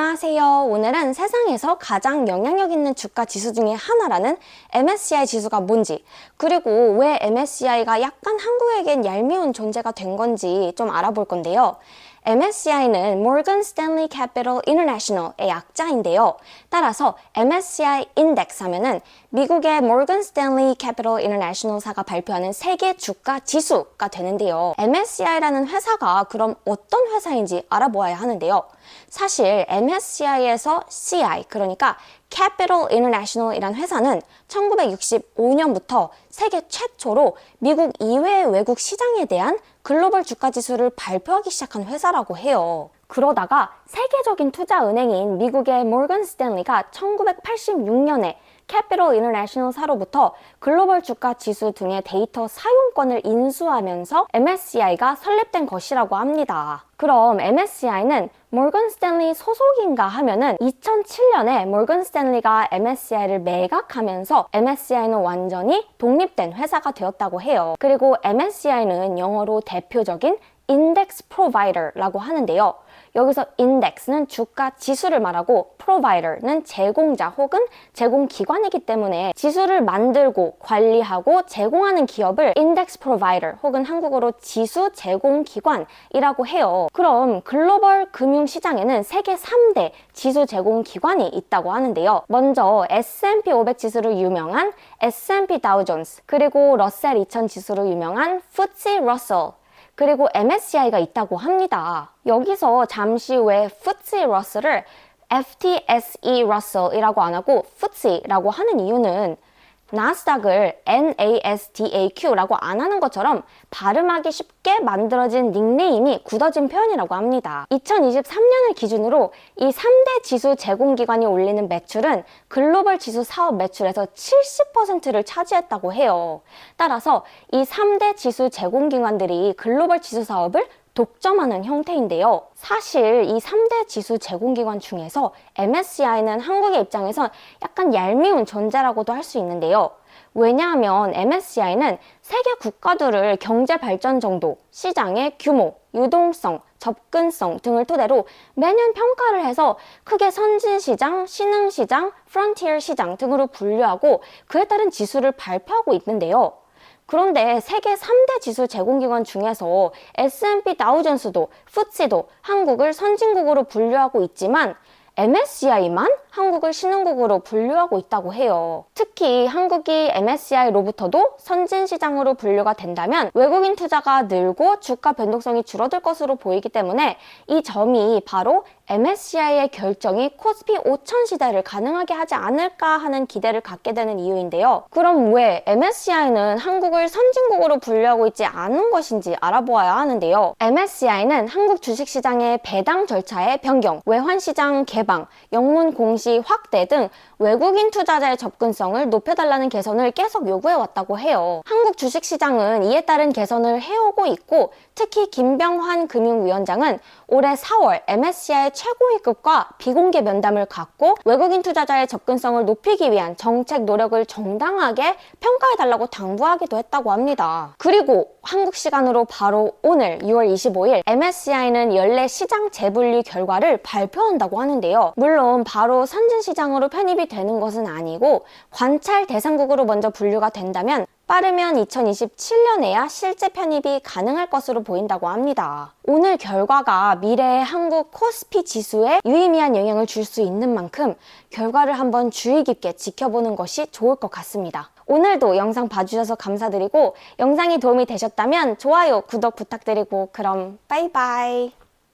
안녕하세요. 오늘은 세상에서 가장 영향력 있는 주가 지수 중에 하나라는 MSCI 지수가 뭔지, 그리고 왜 MSCI가 약간 한국에겐 얄미운 존재가 된 건지 좀 알아볼 건데요. MSCI는 Morgan Stanley Capital International의 약자인데요. 따라서 MSCI 인덱스 하면은 미국의 Morgan Stanley Capital International사가 발표하는 세계 주가 지수가 되는데요. MSCI라는 회사가 그럼 어떤 회사인지 알아보아야 하는데요. 사실 MSCI에서 CI, 그러니까 Capital International이란 회사는 1965년부터 세계 최초로 미국 이외의 외국 시장에 대한 글로벌 주가 지수를 발표하기 시작한 회사라고 해요. 그러다가 세계적인 투자 은행인 미국의 모건 스탠리가 1986년에 캐피털 인터내셔널사로부터 글로벌 주가 지수 등의 데이터 사용권을 인수하면서 MSCI가 설립된 것이라고 합니다. 그럼 MSCI는 모건 스탠리 소속인가 하면은 2007년에 모건 스탠리가 MSCI를 매각하면서 MSCI는 완전히 독립된 회사가 되었다고 해요. 그리고 MSCI는 영어로 대표적인 인덱스 프로바이더라고 하는데요. 여기서 인덱스는 주가 지수를 말하고 프로바이더는 제공자 혹은 제공기관이기 때문에 지수를 만들고 관리하고 제공하는 기업을 인덱스 프로바이더 혹은 한국어로 지수 제공기관이라고 해요. 그럼 글로벌 금융시장에는 세계 3대 지수 제공기관이 있다고 하는데요. 먼저 S&P 500 지수로 유명한 S&P 다우존스, 그리고 러셀 2000 지수로 유명한 FTSE 러셀, 그리고 MSCI가 있다고 합니다. 여기서 잠시 후에 FTSE 러셀을 FTSE 러셀이라고 안 하고 FTSE라고 하는 이유는 나스닥을 NASDAQ라고 안 하는 것처럼 발음하기 쉽게 만들어진 닉네임이 굳어진 표현이라고 합니다. 2023년을 기준으로 이 3대 지수 제공기관이 올리는 매출은 글로벌 지수 사업 매출에서 70%를 차지했다고 해요. 따라서 이 3대 지수 제공기관들이 글로벌 지수 사업을 독점하는 형태인데요. 사실 이 3대 지수 제공기관 중에서 MSCI는 한국의 입장에서 약간 얄미운 존재라고도 할 수 있는데요. 왜냐하면 MSCI는 세계 국가들을 경제 발전 정도, 시장의 규모, 유동성, 접근성 등을 토대로 매년 평가를 해서 크게 선진시장, 신흥시장, 프론티어 시장 등으로 분류하고 그에 따른 지수를 발표하고 있는데요. 그런데 세계 3대 지수 제공기관 중에서 S&P 다우존스도 FTSE도 한국을 선진국으로 분류하고 있지만 MSCI만 한국을 신흥국으로 분류하고 있다고 해요. 특히 한국이 MSCI로부터도 선진시장으로 분류가 된다면 외국인 투자가 늘고 주가 변동성이 줄어들 것으로 보이기 때문에 이 점이 바로 MSCI의 결정이 코스피 5000 시대를 가능하게 하지 않을까 하는 기대를 갖게 되는 이유인데요. 그럼 왜 MSCI는 한국을 선진국으로 분류하고 있지 않은 것인지 알아보아야 하는데요. MSCI는 한국 주식시장의 배당 절차의 변경, 외환시장 개방, 영문 공시 확대 등 외국인 투자자의 접근성을 높여달라는 개선을 계속 요구해왔다고 해요. 한국 주식시장은 이에 따른 개선을 해오고 있고, 특히 김병환 금융위원장은 올해 4월 MSCI의 최고위급과 비공개 면담을 갖고 외국인 투자자의 접근성을 높이기 위한 정책 노력을 정당하게 평가해달라고 당부하기도 했다고 합니다. 그리고 한국 시간으로 바로 오늘 6월 25일 MSCI는 연례 시장 재분류 결과를 발표한다고 하는데요. 물론 바로 선진시장으로 편입이 되는 것은 아니고 관찰 대상국으로 먼저 분류가 된다면 빠르면 2027년에야 실제 편입이 가능할 것으로 보인다고 합니다. 오늘 결과가 미래의 한국 코스피 지수에 유의미한 영향을 줄 수 있는 만큼 결과를 한번 주의 깊게 지켜보는 것이 좋을 것 같습니다. 오늘도 영상 봐주셔서 감사드리고 영상이 도움이 되셨다면 좋아요, 구독 부탁드리고 그럼 빠이빠이.